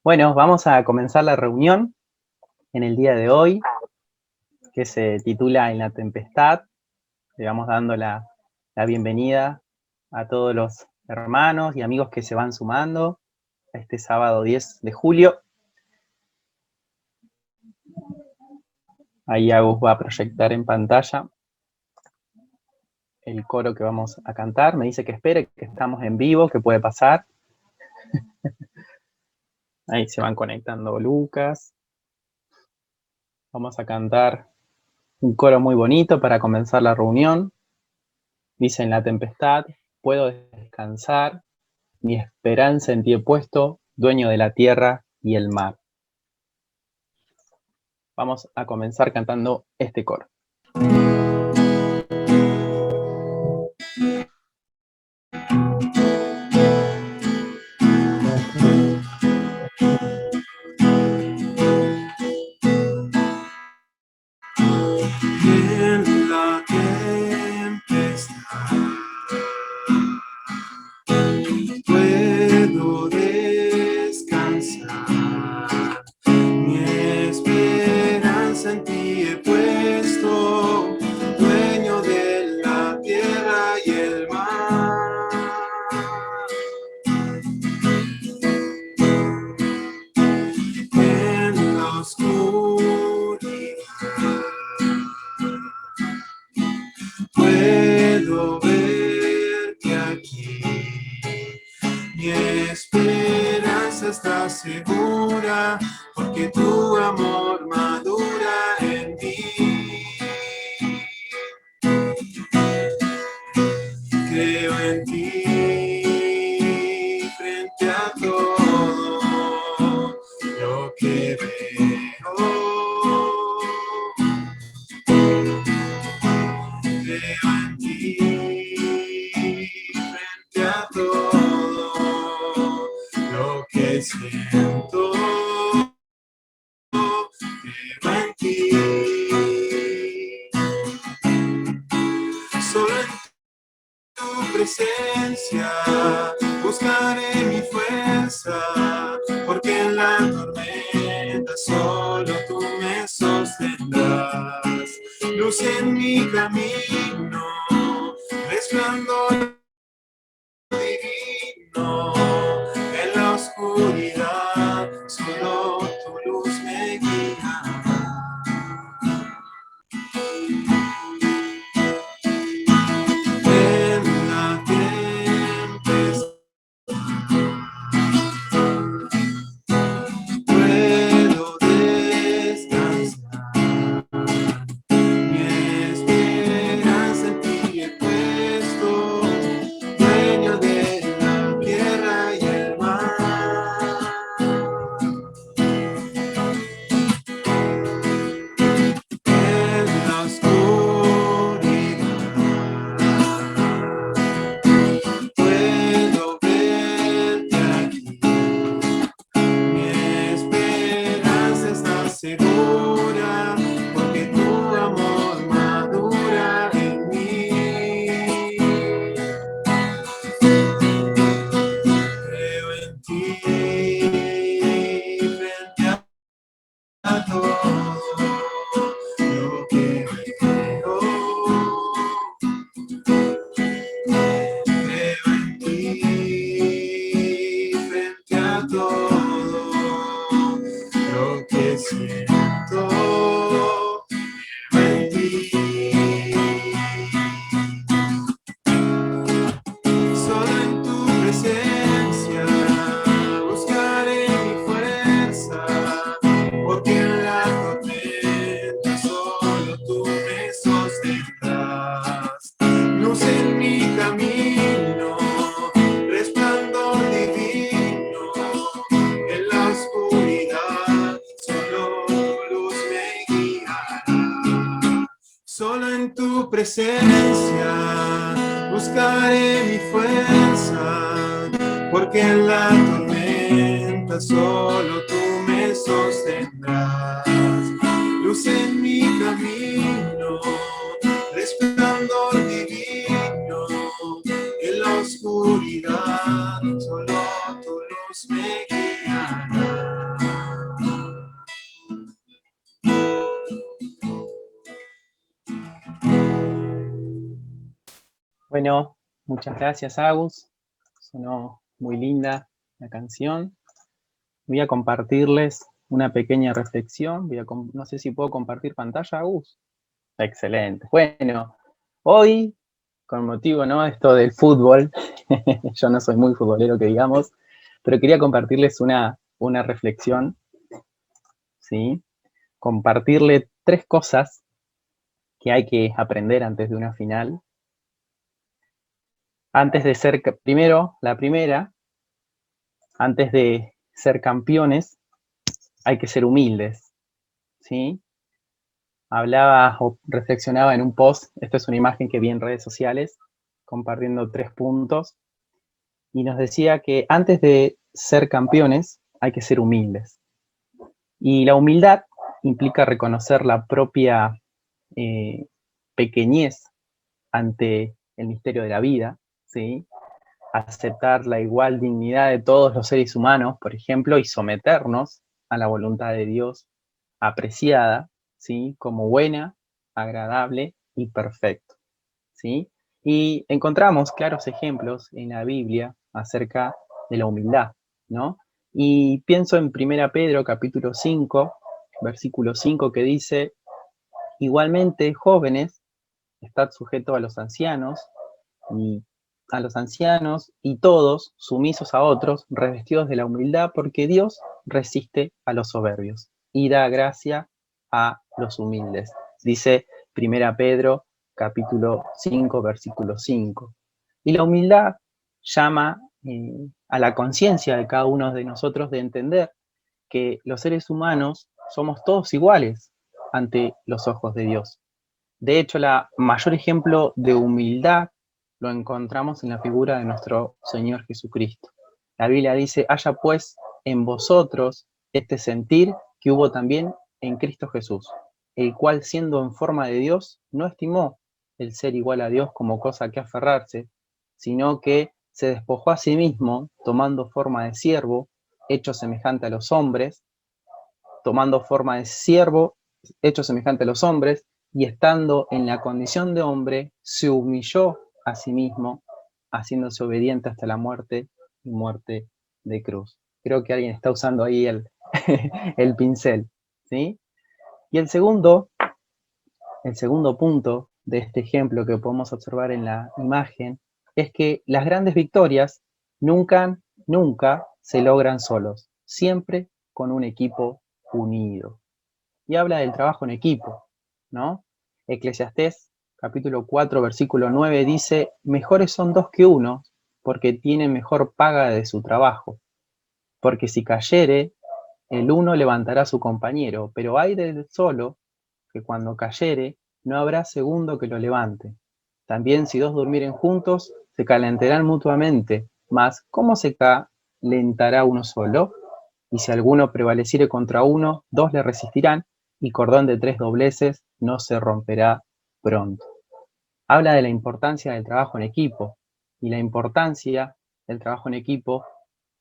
Bueno, vamos a comenzar la reunión en el día de hoy, que se titula En la tempestad. Le vamos dando la bienvenida a todos los hermanos y amigos que se van sumando a este sábado 10 de julio. Ahí Agus va a proyectar en pantalla el coro que vamos a cantar. Me dice que espere, que estamos en vivo, que puede pasar. Ahí se van conectando Lucas. Vamos a cantar un coro muy bonito para comenzar la reunión. Dice: en la tempestad puedo descansar, mi esperanza en ti he puesto, dueño de la tierra y el mar. Vamos a comenzar cantando este coro. En la tempestad puedo descansar, mi esperanza en ti he puesto, dueño de la tierra y el mar. En la oscuridad puedo verte aquí, mi esperanza está segura, porque tu amor madura en mí. Creo en ti frente a todo lo que veo. Creo en ti frente a todo lo que siento. Creo en ti. Solo en tu presencia buscaré mi fuerza, porque en la tormenta solo tú me sostendrás. Luz en mi camino, resplandor divino, en la oscuridad solo tu luz me guiará. En la tempestad puedo descansar, mi esperanza en ti he puesto, dueño de la tierra y el mar. En la oscuridad puedo verte aquí, mi esperanza está segura, porque tu amor madura en mí. Creo en ti frente a todo lo que veo. Creo en ti frente a todo lo que siento. Creo en ti. Solo en tu presencia buscaré mi fuerza, porque en la tormenta solo tú me sostendrás. Luz en mi camino, resplandor divino, en la oscuridad solo tu luz me guiará. Solo en tu presencia buscaré mi fuerza, porque en la tormenta solo tú me sostendrás. Luz en mi camino, resplandor divino, en la oscuridad solo tu luz me guiará. Bueno, muchas gracias, Agus. Sonó muy linda la canción. Voy a compartirles una pequeña reflexión. No sé si puedo compartir pantalla, Agus. Excelente. Bueno, hoy, con motivo, ¿no? Esto del fútbol, yo no soy muy futbolero que digamos, pero quería compartirles una reflexión, ¿sí? Compartirle 3 cosas que hay que aprender antes de una final. Antes de ser, primero, la primera, antes de ser campeones, hay que ser humildes, ¿sí? Hablaba o reflexionaba en un post, esta es una imagen que vi en redes sociales, compartiendo 3 puntos, y nos decía que antes de ser campeones hay que ser humildes. Y la humildad implica reconocer la propia pequeñez ante el misterio de la vida, ¿sí? Aceptar la igual dignidad de todos los seres humanos, por ejemplo, y someternos a la voluntad de Dios apreciada, ¿sí? Como buena, agradable y perfecto, ¿sí? Y encontramos claros ejemplos en la Biblia acerca de la humildad, ¿no? Y pienso en 1 Pedro capítulo 5, versículo 5, que dice: igualmente, jóvenes, estad sujetos a los ancianos y todos sumisos a otros, revestidos de la humildad, porque Dios resiste a los soberbios y da gracia a los humildes. Dice 1 Pedro capítulo 5, versículo 5. Y la humildad llama a la conciencia de cada uno de nosotros de entender que los seres humanos somos todos iguales ante los ojos de Dios. De hecho, el mayor ejemplo de humildad lo encontramos en la figura de nuestro Señor Jesucristo. La Biblia dice: haya pues en vosotros este sentir que hubo también en Cristo Jesús, el cual, siendo en forma de Dios, no estimó el ser igual a Dios como cosa que aferrarse, sino que se despojó a sí mismo, tomando forma de siervo, hecho semejante a los hombres, tomando forma de siervo, hecho semejante a los hombres, y estando en la condición de hombre, se humilló a sí mismo, haciéndose obediente hasta la muerte y muerte de cruz. Creo que alguien está usando ahí el pincel, ¿sí? Y el segundo punto de este ejemplo que podemos observar en la imagen es que las grandes victorias nunca se logran solos, siempre con un equipo unido. Y habla del trabajo en equipo, ¿no? Eclesiastés capítulo 4, versículo 9 dice: mejores son 2 que uno, porque tienen mejor paga de su trabajo. Porque si cayere, el uno levantará a su compañero, pero hay del solo, que cuando cayere, no habrá segundo que lo levante. También si 2 durmieren juntos, se calentarán mutuamente, mas ¿cómo se calentará uno solo? Y si alguno prevaleciere contra uno, 2 le resistirán, y cordón de 3 dobleces no se romperá pronto. Habla de la importancia del trabajo en equipo, y la importancia del trabajo en equipo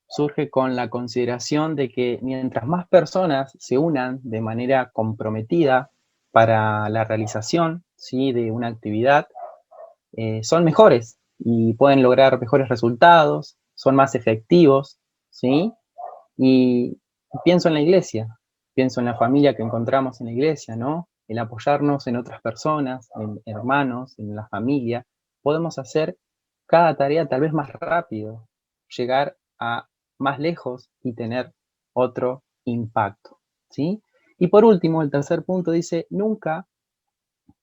surge con la consideración de que mientras más personas se unan de manera comprometida para la realización, ¿sí?, de una actividad, son mejores y pueden lograr mejores resultados, son más efectivos, ¿sí? Y pienso en la iglesia, pienso en la familia que encontramos en la iglesia, ¿no? El apoyarnos en otras personas, en hermanos, en la familia, podemos hacer cada tarea tal vez más rápido, llegar a más lejos y tener otro impacto, ¿sí? Y por último, el tercer punto dice: nunca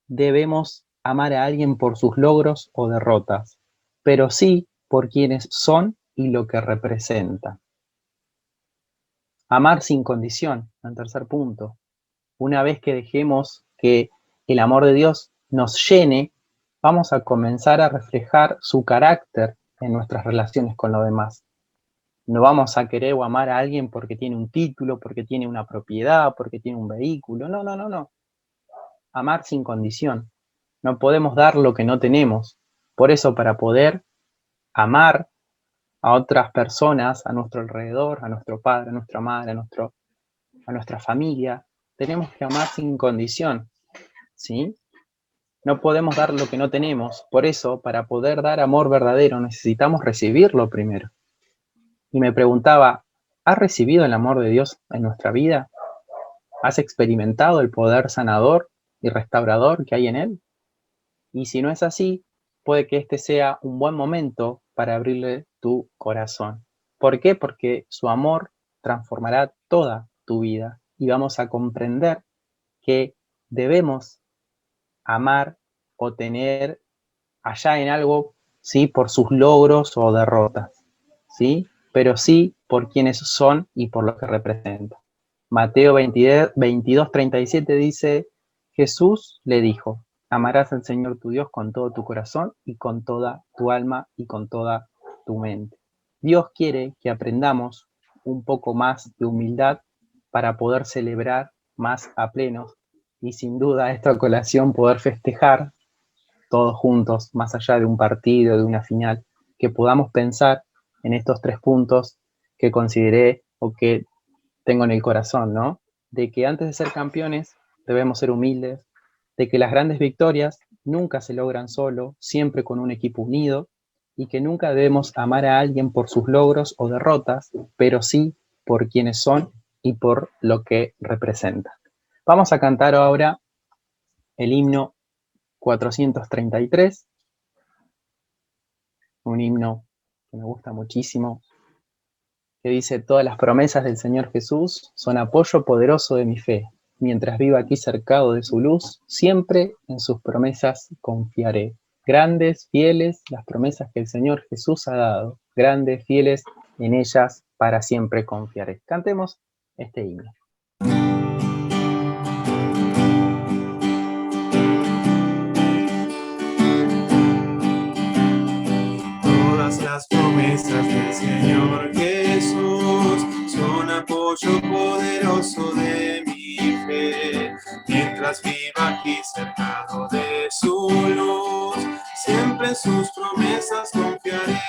debemos amar a alguien por sus logros o derrotas, pero sí por quienes son y lo que representan. Amar sin condición, el tercer punto. Una vez que dejemos que el amor de Dios nos llene, vamos a comenzar a reflejar su carácter en nuestras relaciones con los demás. No vamos a querer o amar a alguien porque tiene un título, porque tiene una propiedad, porque tiene un vehículo. No, no, no, no. Amar sin condición. No podemos dar lo que no tenemos. Por eso, para poder amar a otras personas a nuestro alrededor, a nuestro padre, a nuestra madre, a nuestra familia, tenemos que amar sin condición, ¿sí? No podemos dar lo que no tenemos. Por eso, para poder dar amor verdadero, necesitamos recibirlo primero. Y me preguntaba, ¿has recibido el amor de Dios en nuestra vida? ¿Has experimentado el poder sanador y restaurador que hay en Él? Y si no es así, puede que este sea un buen momento para abrirle tu corazón. ¿Por qué? Porque su amor transformará toda tu vida y vamos a comprender que debemos amar o tener allá en algo, ¿sí? Por sus logros o derrotas, ¿sí? Pero sí por quienes son y por lo que representan. Mateo 22:37 dice, Jesús le dijo, amarás al Señor tu Dios con todo tu corazón y con toda tu alma y con toda tu mente. Dios quiere que aprendamos un poco más de humildad para poder celebrar más a pleno y sin duda esta colación poder festejar todos juntos, más allá de un partido, de una final, que podamos pensar en estos 3 puntos que consideré o que tengo en el corazón, ¿no? De que antes de ser campeones debemos ser humildes, de que las grandes victorias nunca se logran solo, siempre con un equipo unido, y que nunca debemos amar a alguien por sus logros o derrotas, pero sí por quienes son y por lo que representan. Vamos a cantar ahora el himno 433, un himno que me gusta muchísimo, que dice, todas las promesas del Señor Jesús son apoyo poderoso de mi fe. Mientras viva aquí cercado de su luz, siempre en sus promesas confiaré. Grandes, fieles, las promesas que el Señor Jesús ha dado. Grandes, fieles, en ellas para siempre confiaré. Cantemos este himno. Todas las promesas del Señor Jesús son apoyo poderoso de mi fe. Mientras viva aquí cercado de su luz, siempre en sus promesas confiaré.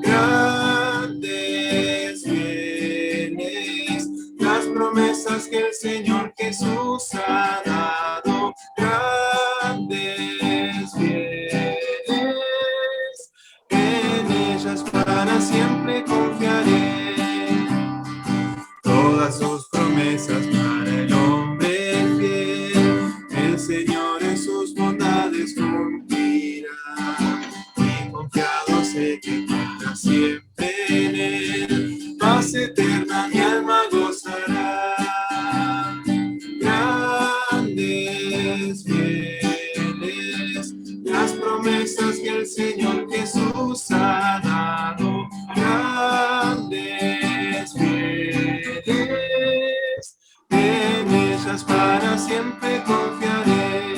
Grandes, fieles, las promesas que el Señor Jesús ha dado. Grandes, fieles, en ellas para siempre confiaré. Todas sus promesas para el hombre fiel, el Señor en sus bondades cumplirá. Y confiado sé que para siempre en Él, paz eterna mi alma gozará. Grandes, fieles, las promesas que el Señor Jesús ha dado. Grandes, fieles, en ellas para siempre confiaré.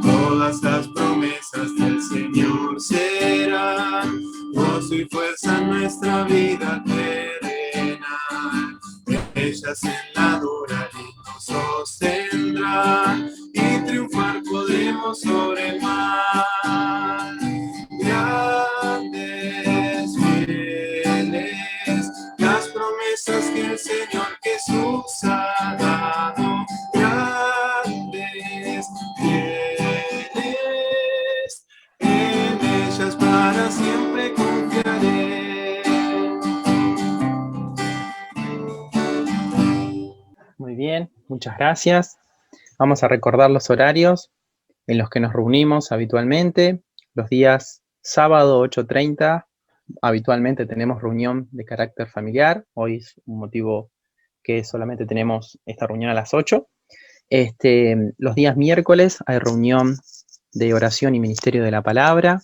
Todas las promesas del Señor serán gozo y fuerza en nuestra vida terrenal. Ellas en la dura ley nos sostendrán y triunfar podremos sobre el mal. Grandes, fieles, las promesas que el Señor Jesús ha dado. Grandes, fieles, en ellas para siempre confiaré. Muy bien, muchas gracias. Vamos a recordar los horarios en los que nos reunimos habitualmente. Los días sábado 8:30, habitualmente tenemos reunión de carácter familiar. Hoy es un motivo que solamente tenemos esta reunión a las 8. Los días miércoles hay reunión de oración y ministerio de la palabra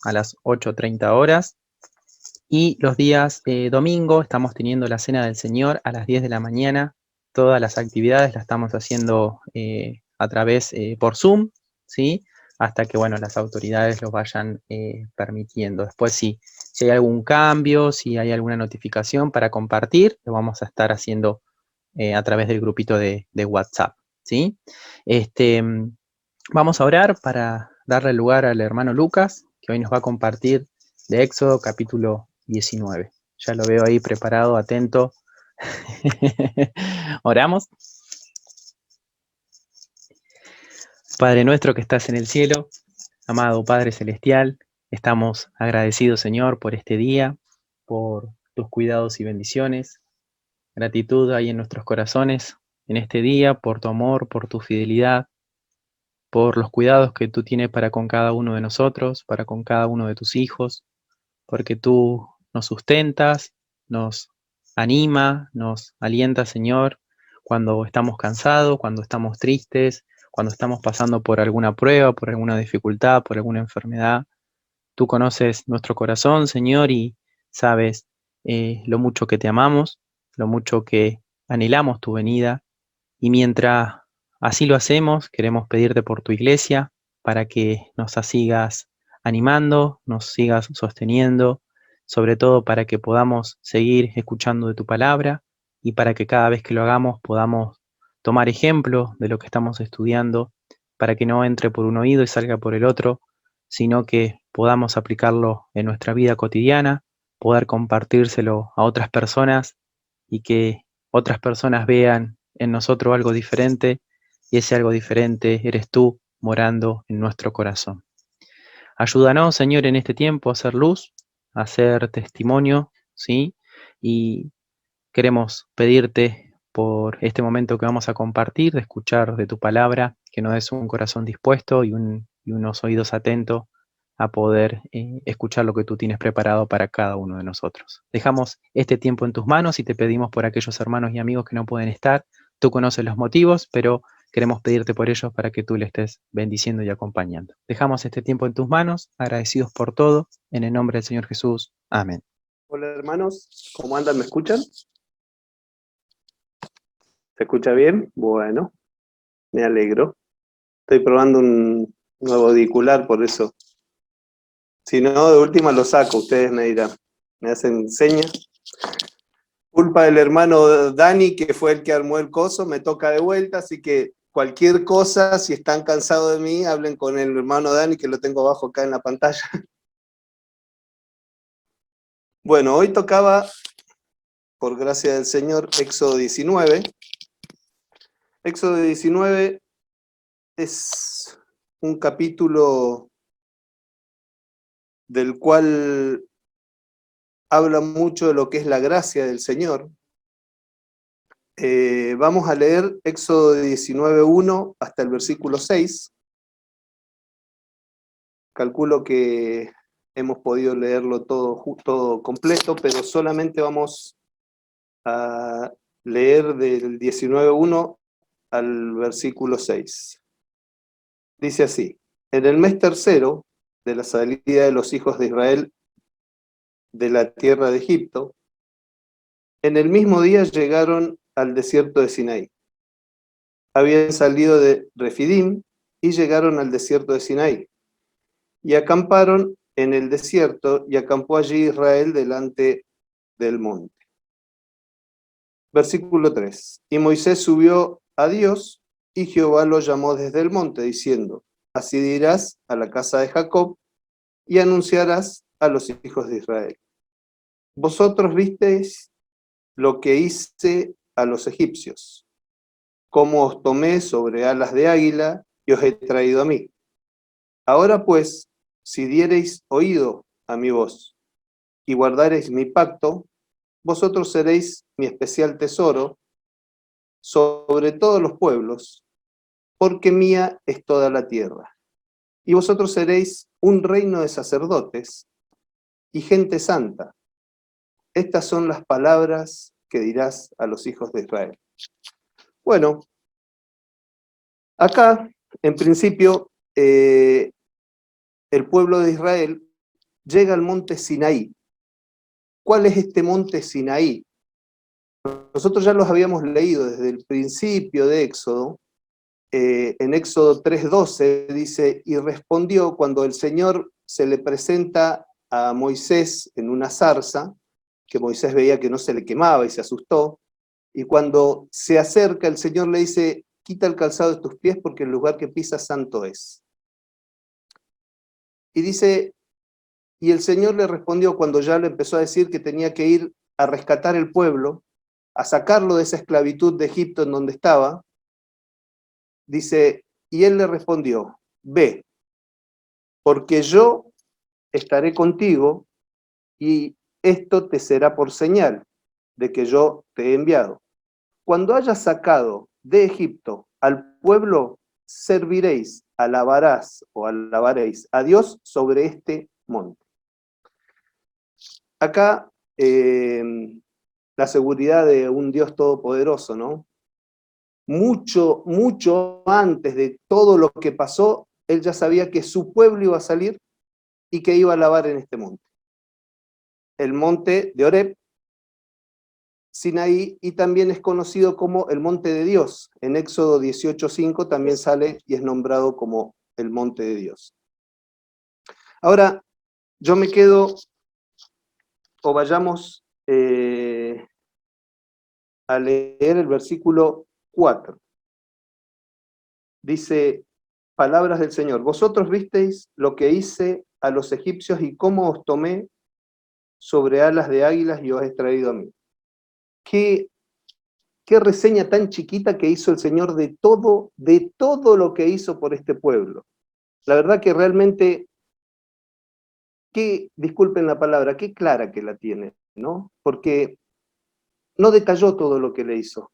a las 8:30 horas. Y los días domingo estamos teniendo la cena del Señor a las 10 de la mañana. Todas las actividades las estamos haciendo a través por Zoom, ¿sí? Hasta que, bueno, las autoridades lo vayan permitiendo. Después, si hay algún cambio, si hay alguna notificación para compartir, lo vamos a estar haciendo a través del grupito de WhatsApp, ¿sí? Vamos a orar para darle lugar al hermano Lucas, que hoy nos va a compartir de Éxodo capítulo 19. Ya lo veo ahí preparado, atento. Oramos. Padre nuestro que estás en el cielo, amado Padre Celestial, estamos agradecidos, Señor, por este día, por tus cuidados y bendiciones. Gratitud hay en nuestros corazones en este día, por tu amor, por tu fidelidad, por los cuidados que tú tienes para con cada uno de nosotros, para con cada uno de tus hijos, porque tú nos sustentas, nos anima, nos alienta, Señor, cuando estamos cansados, cuando estamos tristes, cuando estamos pasando por alguna prueba, por alguna dificultad, por alguna enfermedad. Tú conoces nuestro corazón, Señor, y sabes lo mucho que te amamos, lo mucho que anhelamos tu venida. Y mientras así lo hacemos, queremos pedirte por tu iglesia para que nos sigas animando, nos sigas sosteniendo, sobre todo para que podamos seguir escuchando de tu palabra y para que cada vez que lo hagamos podamos tomar ejemplo de lo que estamos estudiando, para que no entre por un oído y salga por el otro, sino que podamos aplicarlo en nuestra vida cotidiana, poder compartírselo a otras personas y que otras personas vean en nosotros algo diferente, y ese algo diferente eres tú morando en nuestro corazón. Ayúdanos, Señor, en este tiempo a hacer luz, a hacer testimonio, ¿sí? Y queremos pedirte por este momento que vamos a compartir, de escuchar de tu palabra, que nos des un corazón dispuesto y unos oídos atentos a poder escuchar lo que tú tienes preparado para cada uno de nosotros. Dejamos este tiempo en tus manos y te pedimos por aquellos hermanos y amigos que no pueden estar. Tú conoces los motivos, pero queremos pedirte por ellos para que tú le estés bendiciendo y acompañando. Dejamos este tiempo en tus manos, agradecidos por todo, en el nombre del Señor Jesús. Amén. Hola hermanos, ¿cómo andan? ¿Me escuchan? ¿Se escucha bien? Bueno, me alegro. Estoy probando un nuevo auricular, por eso. Si no, de última lo saco, ustedes me dirán. Me hacen señas. Culpa del hermano Dani, que fue el que armó el coso, me toca de vuelta, así que cualquier cosa, si están cansados de mí, hablen con el hermano Dani, que lo tengo abajo acá en la pantalla. Bueno, hoy tocaba, por gracia del Señor, Éxodo 19. Éxodo 19 es un capítulo del cual habla mucho de lo que es la gracia del Señor. Vamos a leer Éxodo 19:1 hasta el versículo 6. Calculo que hemos podido leerlo todo completo, pero solamente vamos a leer del 19:1 al versículo 6. Dice así: en el mes tercero de la salida de los hijos de Israel de la tierra de Egipto, en el mismo día llegaron al desierto de Sinaí. Habían salido de Refidim y llegaron al desierto de Sinaí, y acamparon en el desierto, y acampó allí Israel delante del monte. Versículo 3. Y Moisés subió a Dios, y Jehová lo llamó desde el monte, diciendo: así dirás a la casa de Jacob, y anunciarás a los hijos de Israel: vosotros visteis lo que hice a los egipcios, cómo os tomé sobre alas de águila y os he traído a mí. Ahora pues, si diereis oído a mi voz y guardareis mi pacto, vosotros seréis mi especial tesoro sobre todos los pueblos, porque mía es toda la tierra. Y vosotros seréis un reino de sacerdotes y gente santa. Estas son las palabras que dirás a los hijos de Israel. Bueno, acá, en principio, el pueblo de Israel llega al monte Sinaí. ¿Cuál es este monte Sinaí? Nosotros ya los habíamos leído desde el principio de Éxodo. En Éxodo 3:12 dice: y respondió cuando el Señor se le presenta a Moisés en una zarza, que Moisés veía que no se le quemaba y se asustó, y cuando se acerca el Señor le dice: quita el calzado de tus pies porque el lugar que pisas santo es. Y dice, y el Señor le respondió cuando ya le empezó a decir que tenía que ir a rescatar el pueblo, a sacarlo de esa esclavitud de Egipto en donde estaba. Dice: Y él le respondió, ve, porque yo estaré contigo y esto te será por señal de que yo te he enviado. Cuando hayas sacado de Egipto al pueblo, serviréis, alabaréis a Dios sobre este monte. Acá la seguridad de un Dios todopoderoso, ¿no? Mucho antes de todo lo que pasó, él ya sabía que su pueblo iba a salir y que iba a alabar en este monte. El monte de Horeb, Sinaí, y también es conocido como el monte de Dios. En Éxodo 18:5 también sale y es nombrado como el monte de Dios. Ahora, yo me quedo, o vayamos a leer el versículo 4. Dice, palabras del Señor, vosotros visteis lo que hice a los egipcios y cómo os tomé sobre alas de águilas y os he traído a mí. Qué reseña tan chiquita que hizo el Señor de todo lo que hizo por este pueblo. La verdad que realmente, disculpen la palabra, qué clara que la tiene, ¿no? Porque no detalló todo lo que le hizo,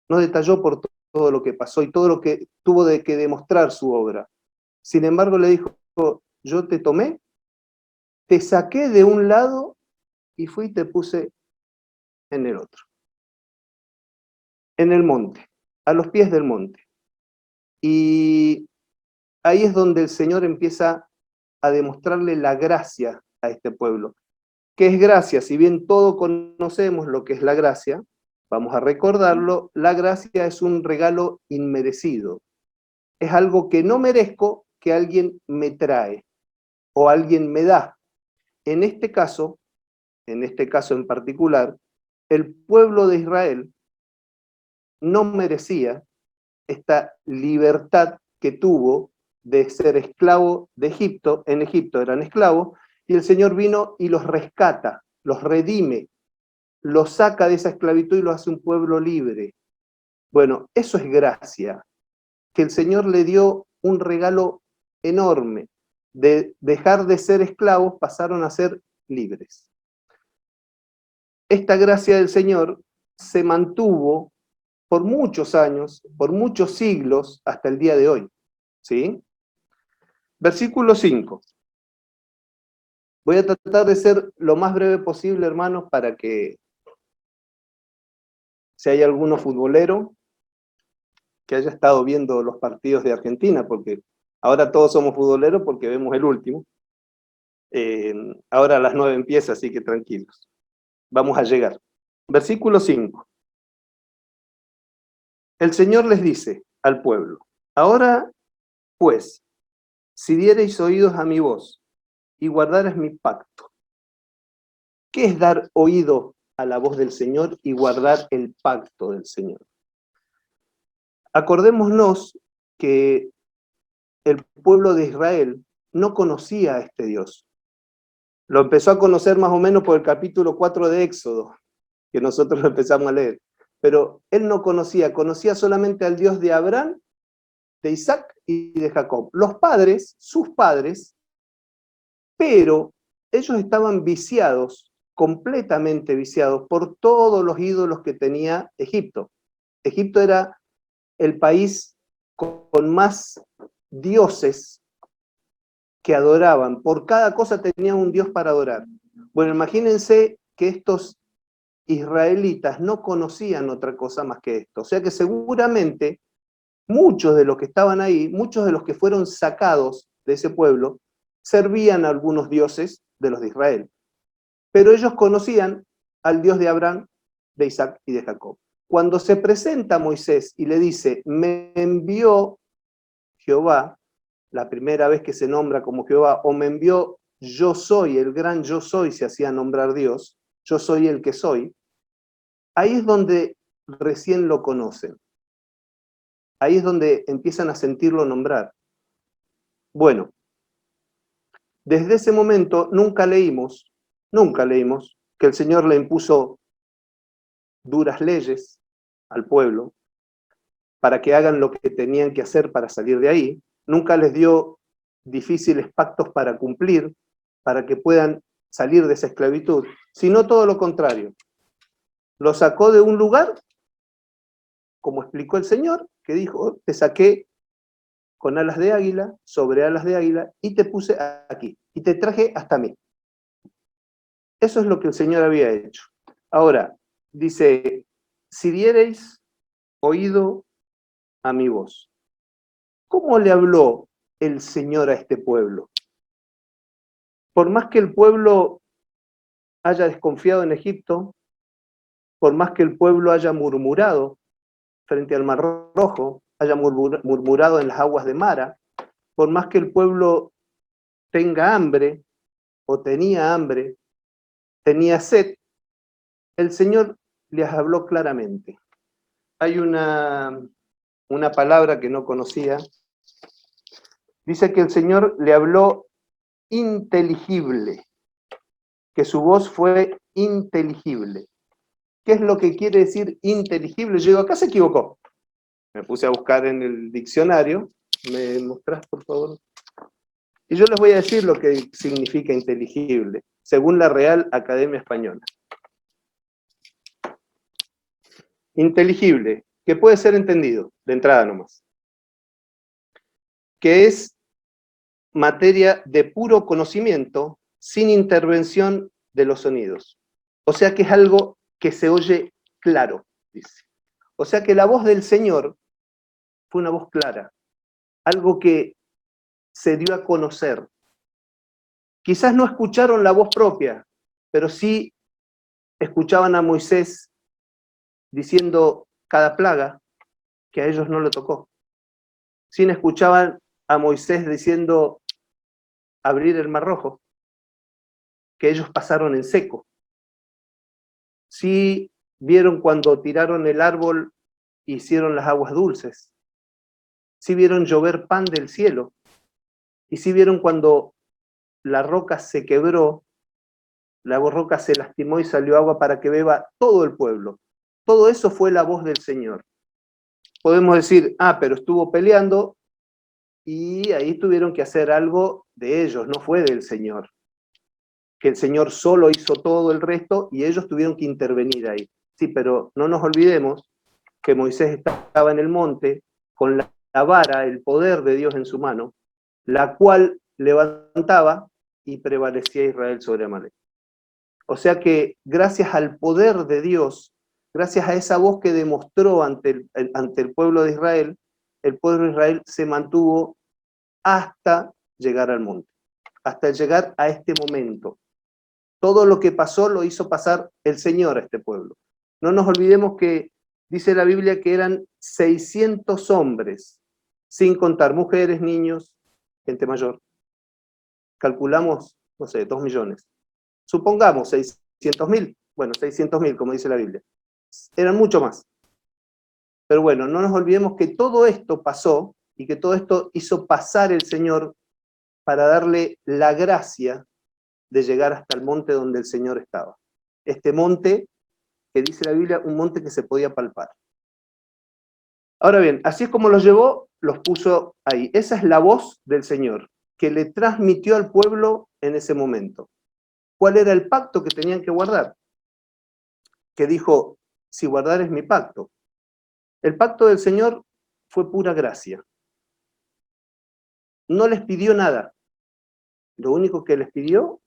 no detalló por todo lo que pasó y todo lo que tuvo que demostrar su obra. Sin embargo, le dijo, yo te tomé, te saqué de un lado y fui y te puse en el otro. En el monte, a los pies del monte. Y ahí es donde el Señor empieza a demostrarle la gracia a este pueblo. ¿Qué es gracia? Si bien todos conocemos lo que es la gracia, vamos a recordarlo, la gracia es un regalo inmerecido. Es algo que no merezco que alguien me trae o alguien me da. En este caso en particular, el pueblo de Israel no merecía esta libertad que tuvo de ser esclavo de Egipto. En Egipto eran esclavos, y el Señor vino y los rescata, los redime, los saca de esa esclavitud y los hace un pueblo libre. Bueno, eso es gracia, que el Señor le dio un regalo enorme. De dejar de ser esclavos, pasaron a ser libres. Esta gracia del Señor se mantuvo por muchos años, por muchos siglos, hasta el día de hoy. ¿Sí? Versículo 5. Voy a tratar de ser lo más breve posible, hermanos, para que si hay alguno futbolero que haya estado viendo los partidos de Argentina, porque ahora todos somos futboleros porque vemos el último. Ahora a las 9 empieza, así que tranquilos. Vamos a llegar. Versículo 5. El Señor les dice al pueblo, ahora pues, si diereis oídos a mi voz y guardareis mi pacto. ¿Qué es dar oído a la voz del Señor y guardar el pacto del Señor? Acordémonos que el pueblo de Israel no conocía a este Dios. Lo empezó a conocer más o menos por el capítulo 4 de Éxodo, que nosotros lo empezamos a leer. Pero él no conocía solamente al Dios de Abraham, de Isaac y de Jacob. Los padres, sus padres, pero ellos estaban viciados, completamente viciados, por todos los ídolos que tenía Egipto. Egipto era el país con más dioses que adoraban. Por cada cosa tenían un dios para adorar. Bueno, imagínense que estos israelitas no conocían otra cosa más que esto. O sea que seguramente muchos de los que estaban ahí, muchos de los que fueron sacados de ese pueblo, servían a algunos dioses de los de Israel. Pero ellos conocían al Dios de Abraham, de Isaac y de Jacob. Cuando se presenta Moisés y le dice, me envió Jehová, la primera vez que se nombra como Jehová, o me envió yo soy, el gran yo soy, se hacía nombrar Dios, yo soy el que soy, ahí es donde recién lo conocen. Ahí es donde empiezan a sentirlo nombrar. Bueno, desde ese momento nunca leímos que el Señor le impuso duras leyes al pueblo para que hagan lo que tenían que hacer para salir de ahí, nunca les dio difíciles pactos para cumplir, para que puedan salir de esa esclavitud, sino todo lo contrario. Lo sacó de un lugar, como explicó el Señor, que dijo, te saqué con alas de águila, sobre alas de águila, y te puse aquí, y te traje hasta mí. Eso es lo que el Señor había hecho. Ahora, dice, si diereis oído a mi voz. ¿Cómo le habló el Señor a este pueblo? Por más que el pueblo haya desconfiado en Egipto, por más que el pueblo haya murmurado frente al Mar Rojo, haya murmurado en las aguas de Mara, por más que el pueblo tenga hambre, o tenía sed, el Señor les habló claramente. Hay una palabra que no conocía. Dice que el Señor le habló inteligible, que su voz fue inteligible. ¿Qué es lo que quiere decir inteligible? Yo digo, acá se equivocó. Me puse a buscar en el diccionario. ¿Me mostrás, por favor? Y yo les voy a decir lo que significa inteligible, según la Real Academia Española. Inteligible, que puede ser entendido, de entrada nomás, que es materia de puro conocimiento sin intervención de los sonidos. O sea que es algo que se oye claro, dice. O sea que la voz del Señor fue una voz clara, algo que se dio a conocer. Quizás no escucharon la voz propia, pero sí escuchaban a Moisés diciendo cada plaga que a ellos no le tocó. Sí escuchaban a Moisés diciendo abrir el Mar Rojo, que ellos pasaron en seco. Sí vieron cuando tiraron el árbol e hicieron las aguas dulces. Sí vieron llover pan del cielo. Y sí vieron cuando la roca se quebró, la roca se lastimó y salió agua para que beba todo el pueblo. Todo eso fue la voz del Señor. Podemos decir, pero estuvo peleando y ahí tuvieron que hacer algo de ellos, no fue del Señor. Que el Señor solo hizo todo el resto y ellos tuvieron que intervenir ahí. Sí, pero no nos olvidemos que Moisés estaba en el monte con la vara, el poder de Dios en su mano, la cual levantaba y prevalecía Israel sobre Amalek. O sea que gracias al poder de Dios, gracias a esa voz que demostró ante el pueblo de Israel, el pueblo de Israel se mantuvo hasta llegar al monte, hasta llegar a este momento. Todo lo que pasó lo hizo pasar el Señor a este pueblo. No nos olvidemos que dice la Biblia que eran 600 hombres, sin contar mujeres, niños, gente mayor. Calculamos, no sé, 2 millones. Supongamos 600.000. Bueno, 600.000, como dice la Biblia. Eran mucho más. Pero bueno, no nos olvidemos que todo esto pasó y que todo esto hizo pasar el Señor para darle la gracia de llegar hasta el monte donde el Señor estaba. Este monte, que dice la Biblia, un monte que se podía palpar. Ahora bien, así es como los llevó, los puso ahí. Esa es la voz del Señor, que le transmitió al pueblo en ese momento. ¿Cuál era el pacto que tenían que guardar? Que dijo, si guardares mi pacto. El pacto del Señor fue pura gracia. No les pidió nada. Lo único que les pidió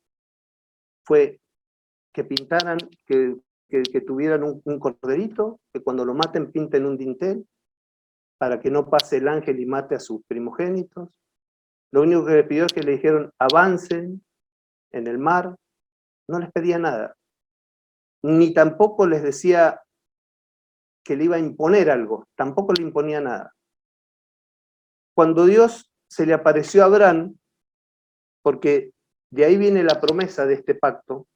fue que pintaran, que tuvieran un corderito, que cuando lo maten pinten un dintel, para que no pase el ángel y mate a sus primogénitos. Lo único que les pidió es que le dijeron, avancen en el mar. No les pedía nada. Ni tampoco les decía que le iba a imponer algo. Tampoco le imponía nada. Cuando Dios se le apareció a Abraham, porque de ahí viene la promesa de este pacto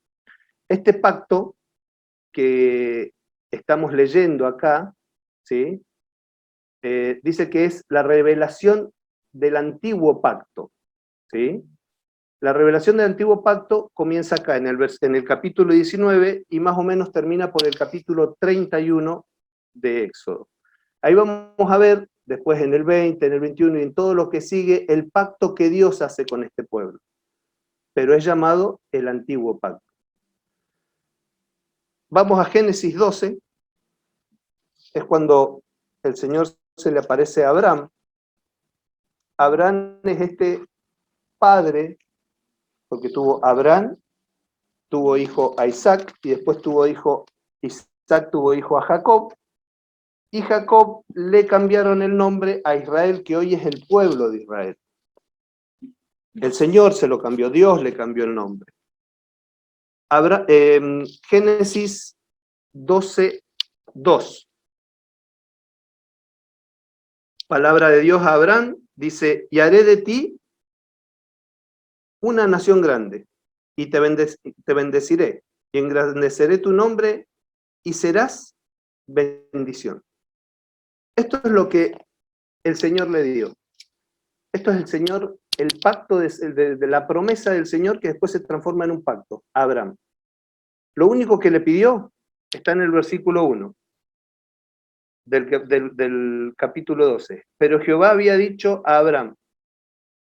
que estamos leyendo acá, ¿sí? Dice que es la revelación del antiguo pacto, ¿sí? La revelación del antiguo pacto comienza acá, en el capítulo 19, y más o menos termina por el capítulo 31 de Éxodo. Ahí vamos a ver, después en el 20, en el 21 y en todo lo que sigue, el pacto que Dios hace con este pueblo. Pero es llamado el antiguo pacto. Vamos a Génesis 12, es cuando el Señor se le aparece a Abraham. Abraham es este padre, porque tuvo hijo a Isaac, y después Isaac tuvo hijo a Jacob, y Jacob le cambiaron el nombre a Israel, que hoy es el pueblo de Israel. El Señor se lo cambió, Dios le cambió el nombre. Génesis 12, 2. Palabra de Dios a Abraham, dice, y haré de ti una nación grande, y te bendeciré, y engrandeceré tu nombre, y serás bendición. Esto es lo que el Señor le dio. Esto es el pacto de la promesa del Señor, que después se transforma en un pacto, a Abraham. Lo único que le pidió está en el versículo 1 del capítulo 12. Pero Jehová había dicho a Abraham,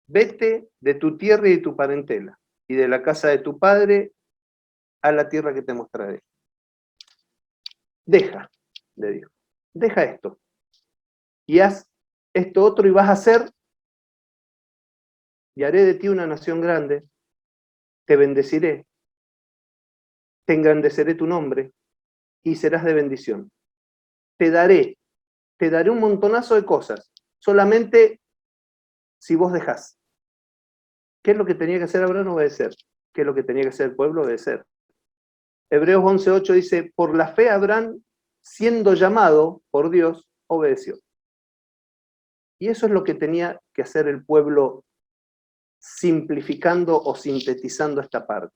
vete de tu tierra y de tu parentela, y de la casa de tu padre a la tierra que te mostraré. Deja, le dijo, deja esto, y haz esto otro, y vas a ser, y haré de ti una nación grande, te bendeciré, te engrandeceré tu nombre, y serás de bendición. Te daré un montonazo de cosas, solamente si vos dejás. ¿Qué es lo que tenía que hacer Abraham? Obedecer. ¿Qué es lo que tenía que hacer el pueblo? Obedecer. Hebreos 11:8 dice, por la fe Abraham, siendo llamado por Dios, obedeció. Y eso es lo que tenía que hacer el pueblo, simplificando o sintetizando esta parte.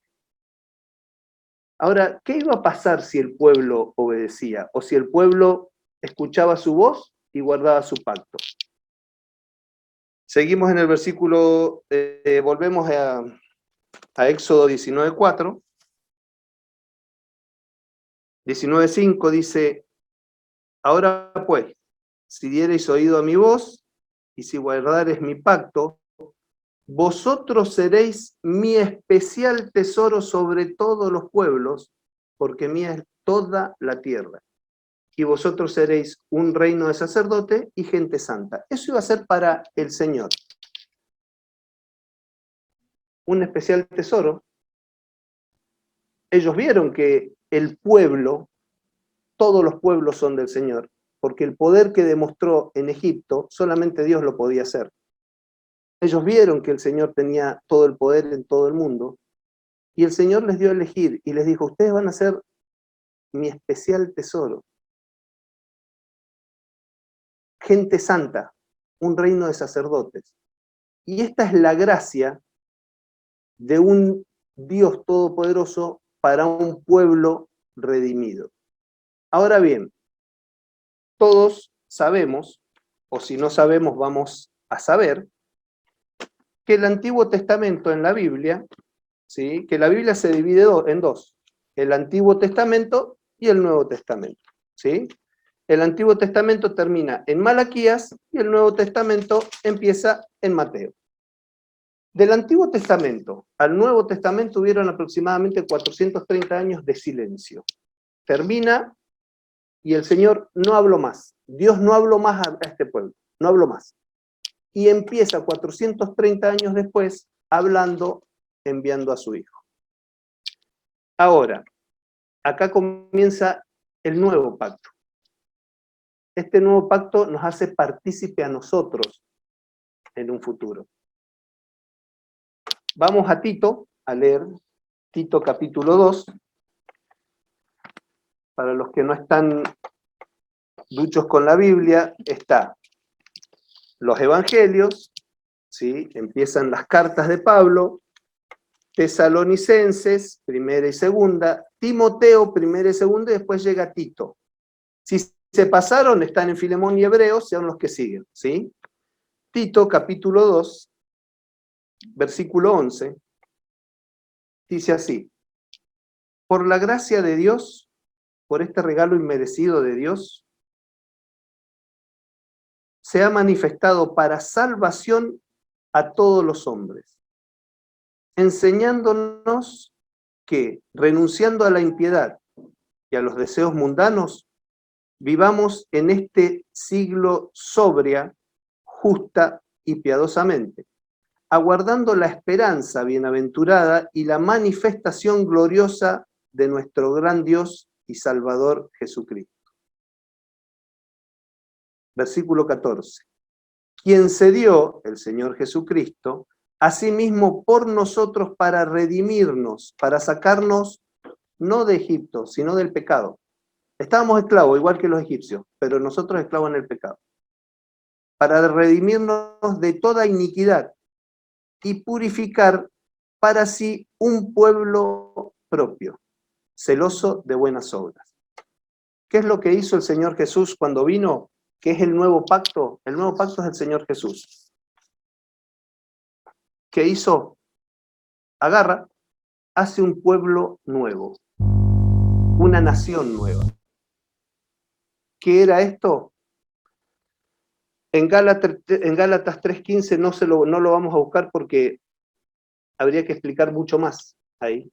Ahora, ¿qué iba a pasar si el pueblo obedecía? O si el pueblo escuchaba su voz y guardaba su pacto. Seguimos en el versículo, volvemos a Éxodo 19:4. 19:5 dice, ahora pues, si diereis oído a mi voz, y si guardareis mi pacto, vosotros seréis mi especial tesoro sobre todos los pueblos, porque mía es toda la tierra. Y vosotros seréis un reino de sacerdote y gente santa. Eso iba a ser para el Señor. Un especial tesoro. Ellos vieron que el pueblo, todos los pueblos son del Señor, porque el poder que demostró en Egipto, solamente Dios lo podía hacer. Ellos vieron que el Señor tenía todo el poder en todo el mundo, y el Señor les dio a elegir, y les dijo, ustedes van a ser mi especial tesoro. Gente santa, un reino de sacerdotes. Y esta es la gracia de un Dios todopoderoso para un pueblo redimido. Ahora bien, todos sabemos, o si no sabemos vamos a saber, que el Antiguo Testamento en la Biblia, ¿sí? Que la Biblia se divide en dos, el Antiguo Testamento y el Nuevo Testamento. ¿Sí? El Antiguo Testamento termina en Malaquías y el Nuevo Testamento empieza en Mateo. Del Antiguo Testamento al Nuevo Testamento hubieron aproximadamente 430 años de silencio. Termina y el Señor no habló más. Dios no habló más a este pueblo, no habló más. Y empieza 430 años después hablando, enviando a su Hijo. Ahora, acá comienza el nuevo pacto. Este nuevo pacto nos hace partícipe a nosotros en un futuro. Vamos a Tito, a leer Tito capítulo 2. Para los que no están duchos con la Biblia, está los evangelios, ¿sí? Empiezan las cartas de Pablo, Tesalonicenses, primera y segunda, Timoteo, primera y segunda, y después llega Tito. Si se pasaron, están en Filemón y Hebreos, son los que siguen, ¿sí? Tito, capítulo 2, versículo 11, dice así, por la gracia de Dios, por este regalo inmerecido de Dios, se ha manifestado para salvación a todos los hombres, enseñándonos que, renunciando a la impiedad y a los deseos mundanos, vivamos en este siglo sobria, justa y piadosamente, aguardando la esperanza bienaventurada y la manifestación gloriosa de nuestro gran Dios y Salvador Jesucristo. Versículo 14. Quien se dio, el Señor Jesucristo, a sí mismo por nosotros para redimirnos, para sacarnos no de Egipto, sino del pecado. Estábamos esclavos, igual que los egipcios, pero nosotros esclavos en el pecado. Para redimirnos de toda iniquidad y purificar para sí un pueblo propio, celoso de buenas obras. ¿Qué es lo que hizo el Señor Jesús cuando vino? ¿Qué es el nuevo pacto? El nuevo pacto es el Señor Jesús. ¿Qué hizo? Agarra, hace un pueblo nuevo, una nación nueva. ¿Qué era esto? En Gálatas 3:15 no lo vamos a buscar porque habría que explicar mucho más ahí.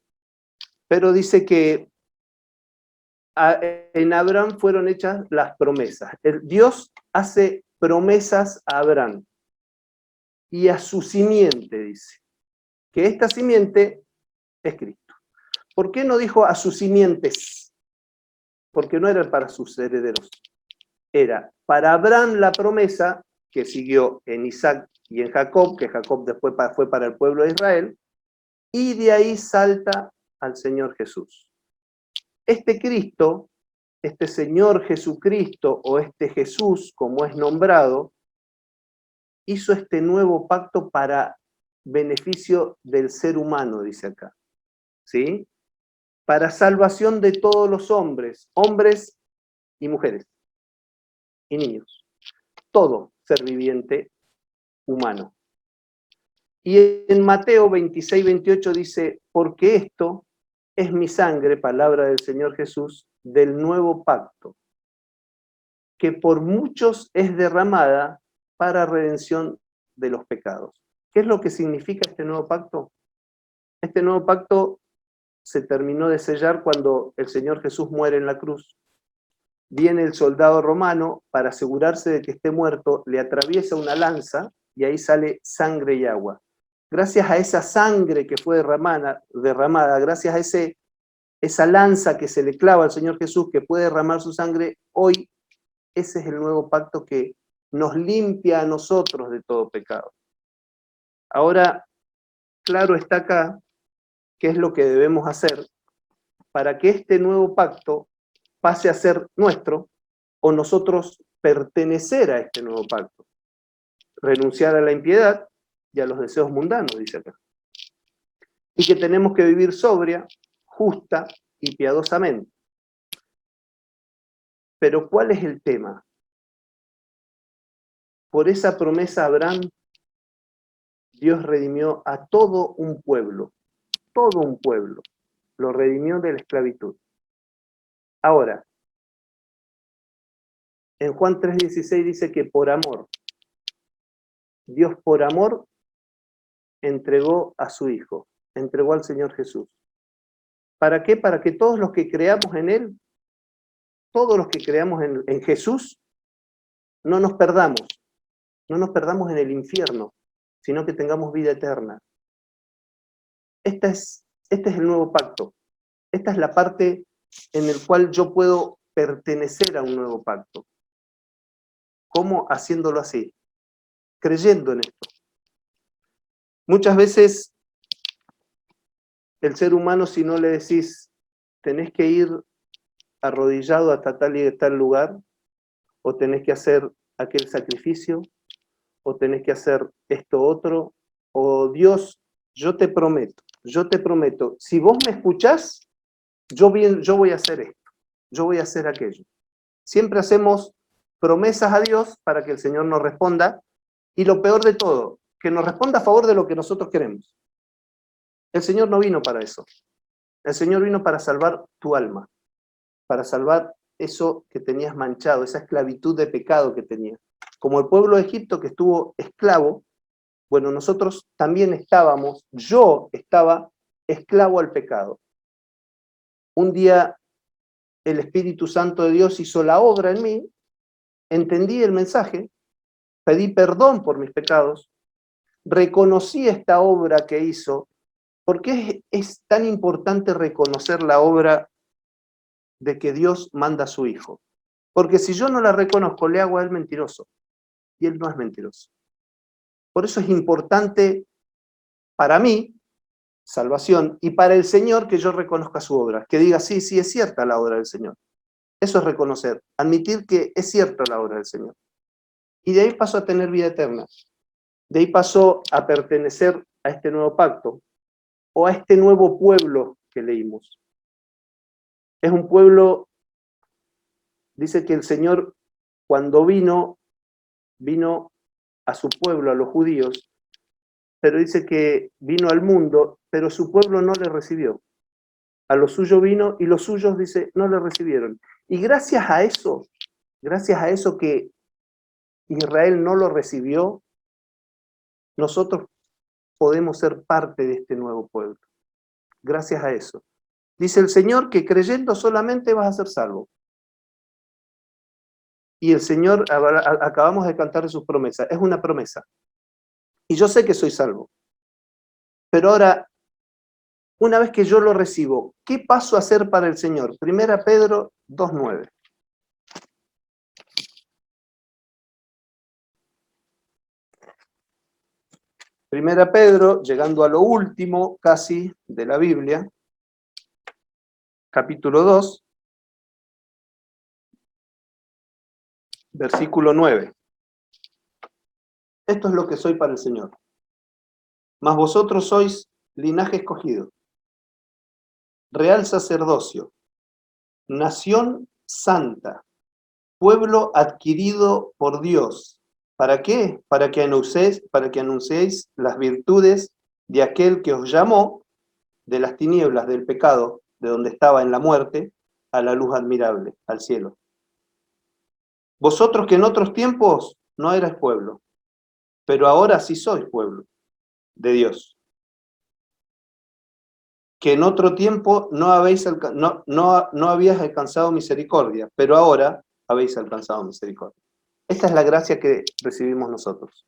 Pero dice que en Abraham fueron hechas las promesas. Dios hace promesas a Abraham y a su simiente, dice. Que esta simiente es Cristo. ¿Por qué no dijo a sus simientes? Porque no era para sus herederos. Era para Abraham la promesa que siguió en Isaac y en Jacob, que Jacob después fue para el pueblo de Israel, y de ahí salta al Señor Jesús. Este Cristo, este Señor Jesucristo, o este Jesús, como es nombrado, hizo este nuevo pacto para beneficio del ser humano, dice acá. ¿Sí? Para salvación de todos los hombres, hombres y mujeres, y niños. Todo ser viviente humano. Y en Mateo 26-28 dice, porque esto es mi sangre, palabra del Señor Jesús, del nuevo pacto, que por muchos es derramada para redención de los pecados. ¿Qué es lo que significa este nuevo pacto? Este nuevo pacto se terminó de sellar cuando el Señor Jesús muere en la cruz. Viene el soldado romano para asegurarse de que esté muerto, le atraviesa una lanza y ahí sale sangre y agua. Gracias a esa sangre que fue derramada, gracias a esa lanza que se le clava al Señor Jesús, que puede derramar su sangre, hoy ese es el nuevo pacto que nos limpia a nosotros de todo pecado. Ahora, claro está acá qué es lo que debemos hacer para que este nuevo pacto pase a ser nuestro o nosotros pertenecer a este nuevo pacto. Renunciar a la impiedad y a los deseos mundanos, dice acá. Y que tenemos que vivir sobria, justa y piadosamente. Pero ¿cuál es el tema? Por esa promesa Abraham, Dios redimió a todo un pueblo, lo redimió de la esclavitud. Ahora, en Juan 3:16 dice que por amor, Dios por amor entregó a su Hijo, entregó al Señor Jesús. ¿Para qué? Para que todos los que creamos en Él, todos los que creamos en Jesús, no nos perdamos en el infierno, sino que tengamos vida eterna. Este es el nuevo pacto. Esta es la parte en la cual yo puedo pertenecer a un nuevo pacto. ¿Cómo? Haciéndolo así, creyendo en esto. Muchas veces el ser humano, si no le decís, tenés que ir arrodillado hasta tal y tal lugar, o tenés que hacer aquel sacrificio, o tenés que hacer esto otro, o Dios, yo te prometo, si vos me escuchás, yo voy a hacer esto, yo voy a hacer aquello. Siempre hacemos promesas a Dios para que el Señor nos responda, y lo peor de todo, que nos responda a favor de lo que nosotros queremos. El Señor no vino para eso. El Señor vino para salvar tu alma, para salvar eso que tenías manchado, esa esclavitud de pecado que tenías. Como el pueblo de Egipto que estuvo esclavo, bueno, nosotros también yo estaba esclavo al pecado. Un día el Espíritu Santo de Dios hizo la obra en mí, entendí el mensaje, pedí perdón por mis pecados, reconocí esta obra que hizo. ¿Por qué es tan importante reconocer la obra de que Dios manda a su Hijo? Porque si yo no la reconozco, le hago a él mentiroso, y él no es mentiroso. Por eso es importante para mí, salvación, y para el Señor que yo reconozca su obra, que diga, sí, sí, es cierta la obra del Señor. Eso es reconocer, admitir que es cierta la obra del Señor. Y de ahí paso a tener vida eterna. De ahí paso a pertenecer a este nuevo pacto, o a este nuevo pueblo que leímos. Es un pueblo, dice que el Señor cuando vino a su pueblo, a los judíos, pero dice que vino al mundo, pero su pueblo no le recibió. A lo suyo vino y los suyos, dice, no le recibieron. Y gracias a eso que Israel no lo recibió, nosotros podemos ser parte de este nuevo pueblo. Gracias a eso. Dice el Señor que creyendo solamente vas a ser salvo. Y el Señor, acabamos de cantar de sus promesas, es una promesa. Y yo sé que soy salvo. Pero ahora, una vez que yo lo recibo, ¿qué paso a hacer para el Señor? 1 Pedro 2:9. Primera Pedro, llegando a lo último casi de la Biblia, capítulo 2, versículo 9. Esto es lo que soy para el Señor. Mas vosotros sois linaje escogido, real sacerdocio, nación santa, pueblo adquirido por Dios. ¿Para qué? Para que anunciéis las virtudes de aquel que os llamó de las tinieblas del pecado, de donde estaba en la muerte, a la luz admirable, al cielo. Vosotros que en otros tiempos no erais pueblo, pero ahora sí sois pueblo de Dios. Que en otro tiempo no habíais alcanzado misericordia, pero ahora habéis alcanzado misericordia. Esta es la gracia que recibimos nosotros.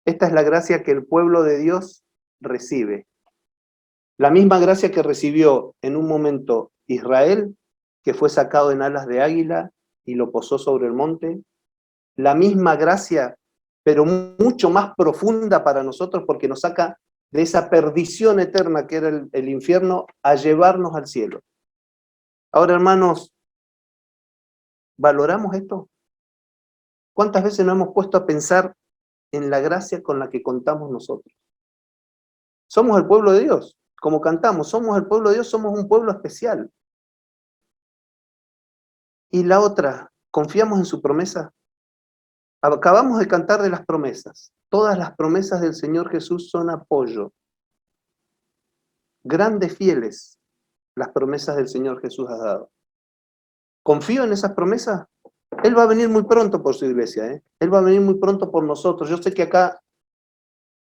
Esta es la gracia que el pueblo de Dios recibe. La misma gracia que recibió en un momento Israel, que fue sacado en alas de águila y lo posó sobre el monte. La misma gracia, pero mucho más profunda para nosotros, porque nos saca de esa perdición eterna que era el infierno a llevarnos al cielo. Ahora, hermanos, ¿valoramos esto? ¿Cuántas veces nos hemos puesto a pensar en la gracia con la que contamos nosotros? Somos el pueblo de Dios, como cantamos, somos el pueblo de Dios, somos un pueblo especial. Y la otra, ¿confiamos en su promesa? Acabamos de cantar de las promesas. Todas las promesas del Señor Jesús son apoyo. Grandes fieles las promesas del Señor Jesús ha dado. ¿Confío en esas promesas? Él va a venir muy pronto por su iglesia, ¿eh? Él va a venir muy pronto por nosotros. Yo sé que acá,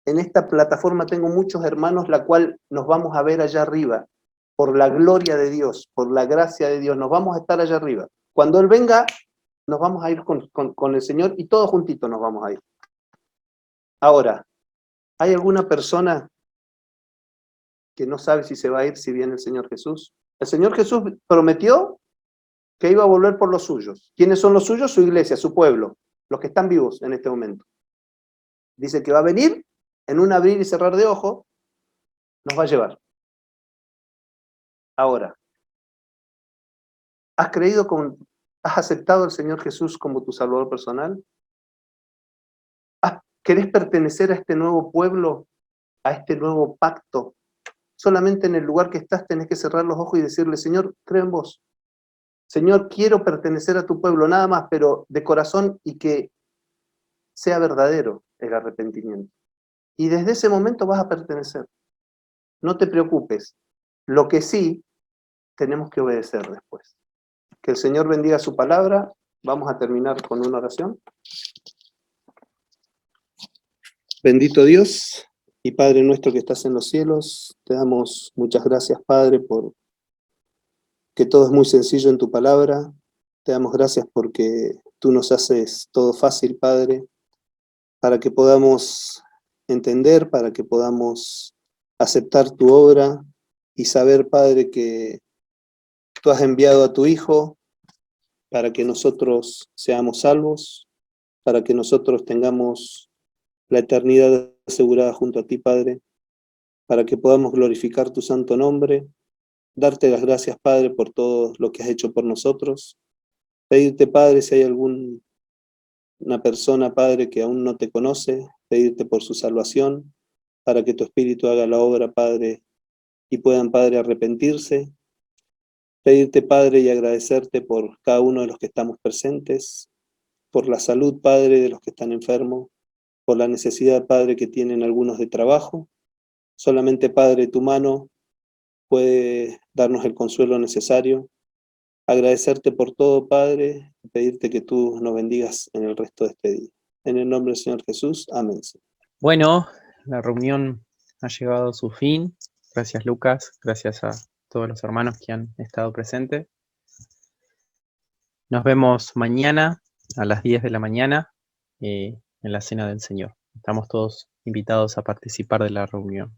en esta plataforma, tengo muchos hermanos, la cual nos vamos a ver allá arriba, por la gloria de Dios, por la gracia de Dios, nos vamos a estar allá arriba. Cuando Él venga, nos vamos a ir con el Señor y todos juntitos nos vamos a ir. Ahora, ¿hay alguna persona que no sabe si se va a ir si viene el Señor Jesús? El Señor Jesús prometió que iba a volver por los suyos. ¿Quiénes son los suyos? Su iglesia, su pueblo, los que están vivos en este momento. Dice que va a venir, en un abrir y cerrar de ojos, nos va a llevar. Ahora, ¿has aceptado al Señor Jesús como tu Salvador personal? ¿Querés pertenecer a este nuevo pueblo, a este nuevo pacto? Solamente en el lugar que estás tenés que cerrar los ojos y decirle, Señor, creo en vos. Señor, quiero pertenecer a tu pueblo, nada más, pero de corazón y que sea verdadero el arrepentimiento. Y desde ese momento vas a pertenecer. No te preocupes. Lo que sí, tenemos que obedecer después. Que el Señor bendiga su palabra. Vamos a terminar con una oración. Bendito Dios y Padre nuestro que estás en los cielos, te damos muchas gracias, Padre, por que todo es muy sencillo en tu palabra. Te damos gracias porque tú nos haces todo fácil, Padre, para que podamos entender, para que podamos aceptar tu obra y saber, Padre, que tú has enviado a tu Hijo para que nosotros seamos salvos, para que nosotros tengamos la eternidad asegurada junto a ti, Padre, para que podamos glorificar tu santo nombre, darte las gracias, Padre, por todo lo que has hecho por nosotros, pedirte, Padre, si hay alguna persona, Padre, que aún no te conoce, pedirte por su salvación, para que tu Espíritu haga la obra, Padre, y puedan, Padre, arrepentirse, pedirte, Padre, y agradecerte por cada uno de los que estamos presentes, por la salud, Padre, de los que están enfermos, por la necesidad, Padre, que tienen algunos de trabajo. Solamente, Padre, tu mano puede darnos el consuelo necesario. Agradecerte por todo, Padre, y pedirte que tú nos bendigas en el resto de este día. En el nombre del Señor Jesús, amén. Bueno, la reunión ha llegado a su fin. Gracias, Lucas. Gracias a todos los hermanos que han estado presentes. Nos vemos mañana a las 10 de la mañana en la Cena del Señor. Estamos todos invitados a participar de la reunión.